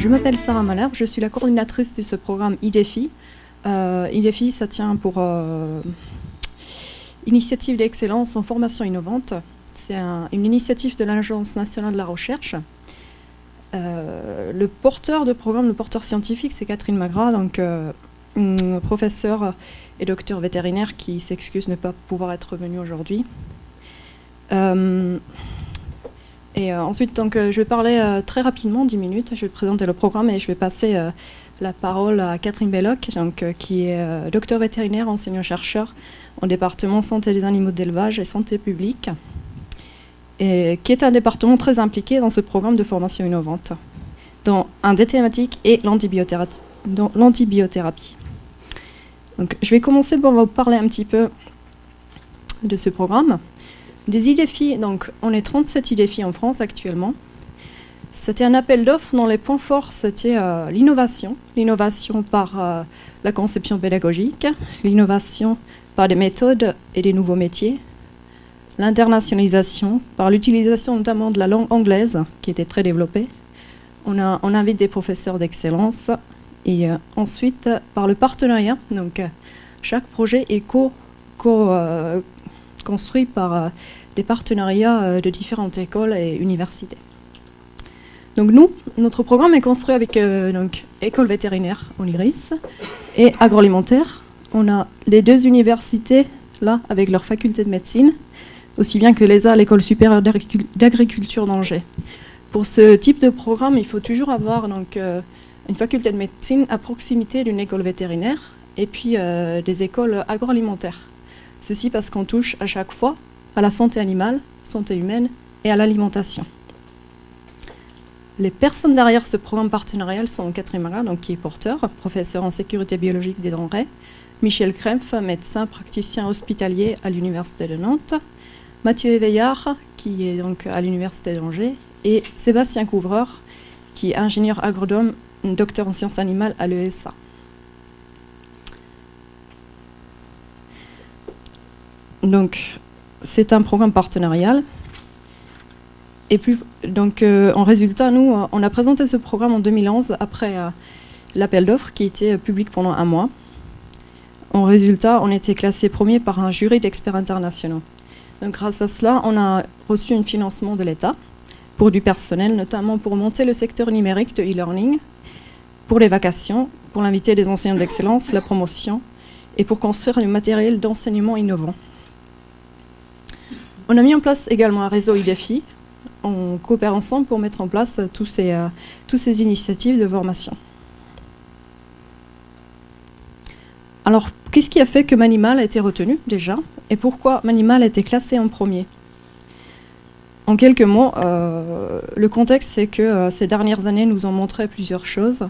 Je m'appelle Sarah Malherbe, je suis la coordinatrice de ce programme IDEFI. IDEFI, ça tient pour Initiative d'excellence en formation innovante. C'est une initiative de l'Agence nationale de la recherche. Le porteur de programme, le porteur scientifique, c'est Catherine Magras, donc professeure et docteur vétérinaire qui s'excuse de ne pas pouvoir être venue aujourd'hui. Ensuite, donc, je vais parler très rapidement, 10 minutes. Je vais présenter le programme et je vais passer la parole à Catherine Belloc, donc, qui est docteur vétérinaire, enseignant-chercheur au département santé des animaux d'élevage et santé publique, et qui est un département très impliqué dans ce programme de formation innovante, dans un des thématiques et l'antibiothérapie. Donc, je vais commencer par vous parler un petit peu de ce programme. Des IDEFI, donc on est 37 IDEFI en France actuellement. C'était un appel d'offres dont les points forts, c'était l'innovation. L'innovation par la conception pédagogique, l'innovation par des méthodes et des nouveaux métiers, l'internationalisation par l'utilisation notamment de la langue anglaise qui était très développée. On invite des professeurs d'excellence et ensuite par le partenariat. Donc chaque projet est construit par des partenariats de différentes écoles et universités. Donc notre programme est construit avec école vétérinaire en Iris et agroalimentaire. On a les deux universités là avec leur faculté de médecine, aussi bien que l'ESA, l'école supérieure d'agriculture d'Angers. Pour ce type de programme, il faut toujours avoir donc, une faculté de médecine à proximité d'une école vétérinaire et puis des écoles agroalimentaires. Ceci parce qu'on touche à chaque fois à la santé animale, santé humaine et à l'alimentation. Les personnes derrière ce programme partenarial sont Catherine Magras, donc qui est porteur, professeur en sécurité biologique des denrées, Michel Krempf, médecin praticien hospitalier à l'Université de Nantes, Mathieu Éveillard, qui est donc à l'Université d'Angers, et Sébastien Couvreur, qui est ingénieur agronome, docteur en sciences animales à l'ESA. Donc, c'est un programme partenarial. Et puis, donc, en résultat, nous, on a présenté ce programme en 2011 après l'appel d'offres qui était public pendant 1 mois. En résultat, on était classé premier par un jury d'experts internationaux. Donc, grâce à cela, on a reçu un financement de l'État pour du personnel, notamment pour monter le secteur numérique de e-learning, pour les vacations, pour l'inviter des enseignants d'excellence, la promotion, et pour construire du matériel d'enseignement innovant. On a mis en place également un réseau IDEFI. On coopère ensemble pour mettre en place toutes ces initiatives de formation. Alors, qu'est-ce qui a fait que Manimal a été retenu déjà? Et pourquoi Manimal a été classé en premier? En quelques mots, le contexte, c'est que ces dernières années nous ont montré plusieurs choses.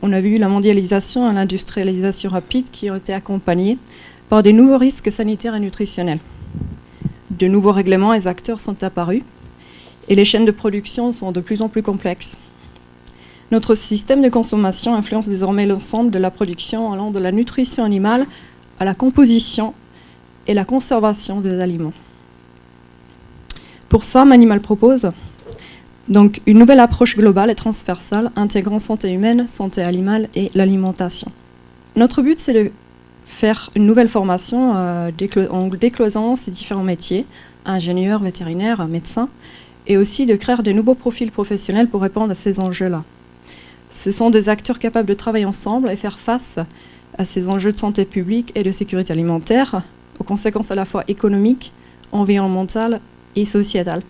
On a vu la mondialisation et l'industrialisation rapide qui ont été accompagnées par des nouveaux risques sanitaires et nutritionnels. De nouveaux règlements et acteurs sont apparus et les chaînes de production sont de plus en plus complexes. Notre système de consommation influence désormais l'ensemble de la production allant de la nutrition animale à la composition et la conservation des aliments. Pour ça, Manimal propose donc une nouvelle approche globale et transversale intégrant santé humaine, santé animale et l'alimentation. Notre but, c'est de faire une nouvelle formation en décloisant ces différents métiers, ingénieur, vétérinaire, médecin, et aussi de créer de nouveaux profils professionnels pour répondre à ces enjeux-là. Ce sont des acteurs capables de travailler ensemble et faire face à ces enjeux de santé publique et de sécurité alimentaire, aux conséquences à la fois économiques, environnementales et sociétales.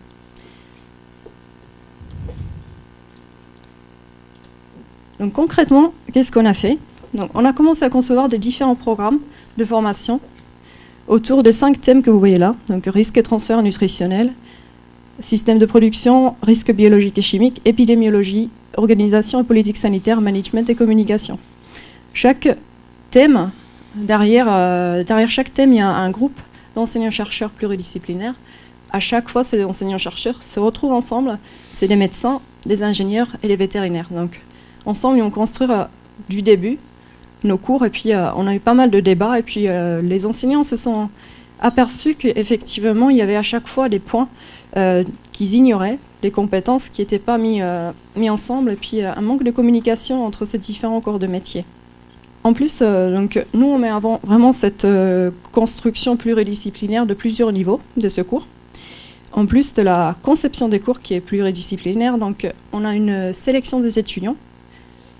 Donc concrètement, qu'est-ce qu'on a fait ? Donc, on a commencé à concevoir des différents programmes de formation autour de 5 thèmes que vous voyez là. Donc, risque et transfert nutritionnel, système de production, risque biologique et chimique, épidémiologie, organisation et politique sanitaire, management et communication. Chaque thème, derrière chaque thème, il y a un groupe d'enseignants-chercheurs pluridisciplinaires. À chaque fois, ces enseignants-chercheurs se retrouvent ensemble. C'est des médecins, des ingénieurs et des vétérinaires. Donc, ensemble, ils vont construire du début nos cours, et puis on a eu pas mal de débats, et puis les enseignants se sont aperçus qu'effectivement il y avait à chaque fois des points qu'ils ignoraient, des compétences qui n'étaient pas mis ensemble, et puis un manque de communication entre ces différents corps de métier. En plus, donc, nous, on met avant vraiment cette construction pluridisciplinaire de plusieurs niveaux de ce cours. En plus de la conception des cours qui est pluridisciplinaire, donc, on a une sélection des étudiants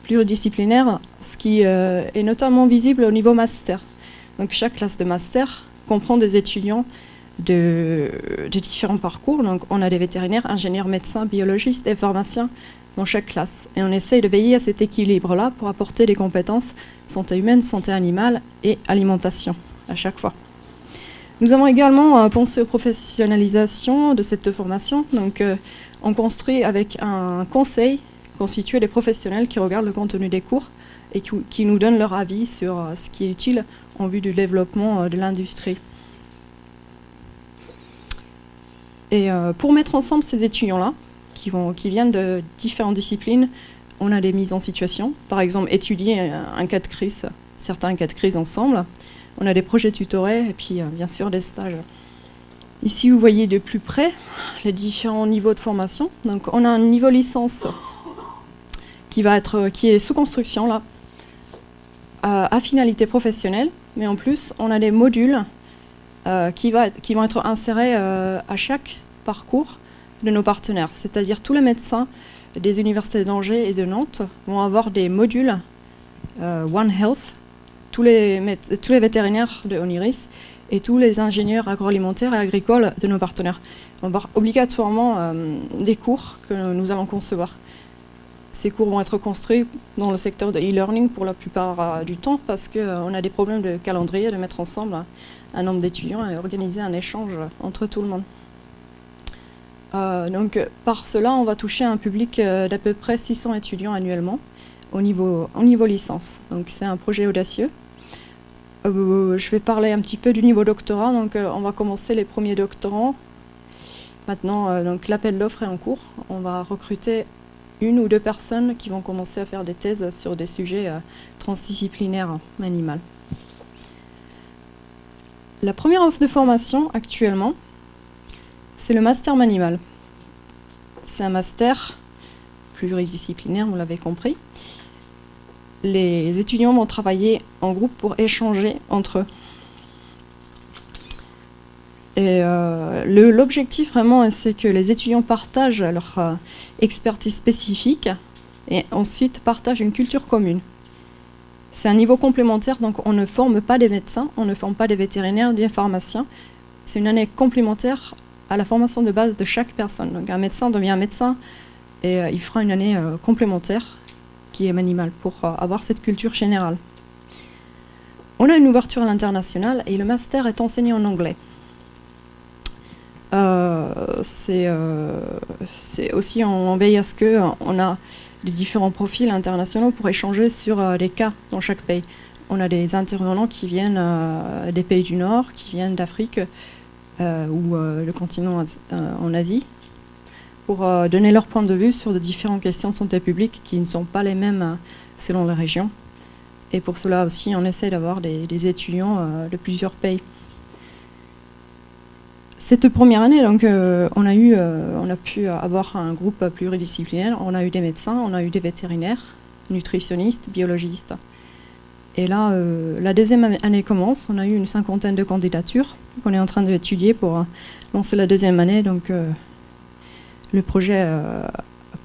pluridisciplinaire, ce qui est notamment visible au niveau master. Donc, chaque classe de master comprend des étudiants de différents parcours. Donc, on a des vétérinaires, ingénieurs, médecins, biologistes et pharmaciens dans chaque classe. Et on essaye de veiller à cet équilibre-là pour apporter des compétences santé humaine, santé animale et alimentation à chaque fois. Nous avons également pensé aux professionnalisations de cette formation. Donc, on construit avec un conseil constitué des professionnels qui regardent le contenu des cours et qui nous donnent leur avis sur ce qui est utile en vue du développement de l'industrie. Et pour mettre ensemble ces étudiants-là, qui viennent de différentes disciplines, on a des mises en situation. Par exemple, étudier un cas de crise, certains cas de crise ensemble. On a des projets tutorés et puis bien sûr des stages. Ici, vous voyez de plus près les différents niveaux de formation. Donc, on a un niveau licence qui est sous construction là, à finalité professionnelle. Mais en plus, on a des modules qui vont être insérés à chaque parcours de nos partenaires. C'est-à-dire tous les médecins des universités d'Angers et de Nantes vont avoir des modules One Health, tous les vétérinaires de Oniris et tous les ingénieurs agroalimentaires et agricoles de nos partenaires vont avoir obligatoirement des cours que nous allons concevoir. Ces cours vont être construits dans le secteur de e-learning pour la plupart du temps parce qu'on a des problèmes de calendrier, de mettre ensemble un nombre d'étudiants et organiser un échange entre tout le monde. Donc par cela, on va toucher un public d'à peu près 600 étudiants annuellement au niveau licence. Donc c'est un projet audacieux. Je vais parler un petit peu du niveau doctorat. Donc on va commencer les premiers doctorants. Maintenant, donc l'appel d'offres est en cours. On va recruter 1 ou 2 personnes qui vont commencer à faire des thèses sur des sujets transdisciplinaires animal. La première offre de formation actuellement, c'est le master Manimal. C'est un master pluridisciplinaire, vous l'avez compris. Les étudiants vont travailler en groupe pour échanger entre eux. Et l'objectif vraiment, c'est que les étudiants partagent leur expertise spécifique et ensuite partagent une culture commune. C'est un niveau complémentaire, donc on ne forme pas des médecins, on ne forme pas des vétérinaires, des pharmaciens. C'est une année complémentaire à la formation de base de chaque personne. Donc un médecin devient un médecin et il fera une année complémentaire qui est Manimal pour avoir cette culture générale. On a une ouverture à l'international et le master est enseigné en anglais. C'est aussi on veille à ce qu'on a les différents profils internationaux pour échanger sur les cas dans chaque pays. On a des intervenants qui viennent des pays du Nord, qui viennent d'Afrique ou le continent en Asie, pour donner leur point de vue sur de différentes questions de santé publique qui ne sont pas les mêmes selon les régions. Et pour cela aussi, on essaie d'avoir des étudiants de plusieurs pays. Cette première année, donc, on a pu avoir un groupe pluridisciplinaire. On a eu des médecins, on a eu des vétérinaires, nutritionnistes, biologistes. Et là, la deuxième année commence. On a eu une 50aine de candidatures qu'on est en train d'étudier pour lancer la deuxième année. Donc, le projet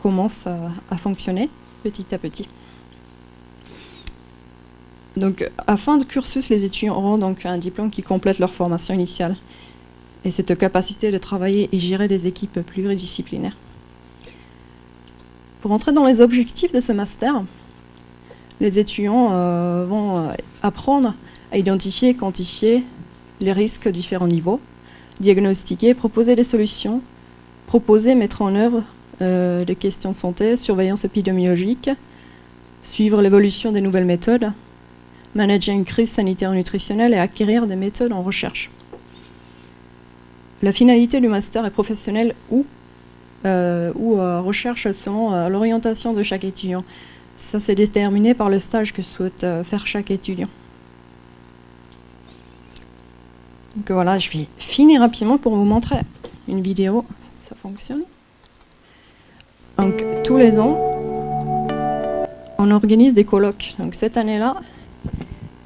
commence à fonctionner petit à petit. Donc, à fin de cursus, les étudiants auront donc un diplôme qui complète leur formation initiale. Et cette capacité de travailler et gérer des équipes pluridisciplinaires. Pour entrer dans les objectifs de ce master, les étudiants vont apprendre à identifier et quantifier les risques à différents niveaux, diagnostiquer, proposer des solutions, proposer, mettre en œuvre des questions de santé, surveillance épidémiologique, suivre l'évolution des nouvelles méthodes, manager une crise sanitaire et nutritionnelle et acquérir des méthodes en recherche. La finalité du master est professionnelle ou recherche selon l'orientation de chaque étudiant. Ça, c'est déterminé par le stage que souhaite faire chaque étudiant. Donc voilà, je vais finir rapidement pour vous montrer une vidéo. Ça fonctionne. Donc tous les ans, on organise des colloques. Donc cette année-là,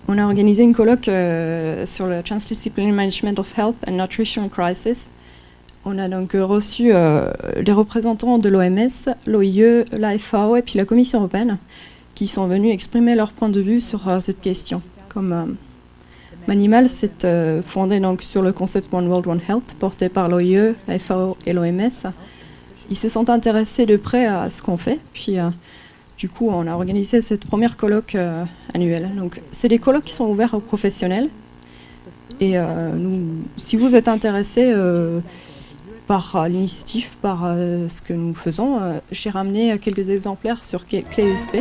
on a organisé une colloque sur le Transdisciplinary Management of Health and Nutrition Crisis. On a donc reçu des représentants de l'OMS, l'OIE, la FAO et puis la Commission européenne qui sont venus exprimer leur point de vue sur cette question. Comme Manimal s'est fondé donc sur le concept One World, One Health porté par l'OIE, la FAO et l'OMS. Ils se sont intéressés de près à ce qu'on fait. Puis du coup, on a organisé cette première colloque annuelle. Donc, c'est des colloques qui sont ouverts aux professionnels. Et si vous êtes intéressé par l'initiative, par ce que nous faisons, j'ai ramené quelques exemplaires sur clé USB.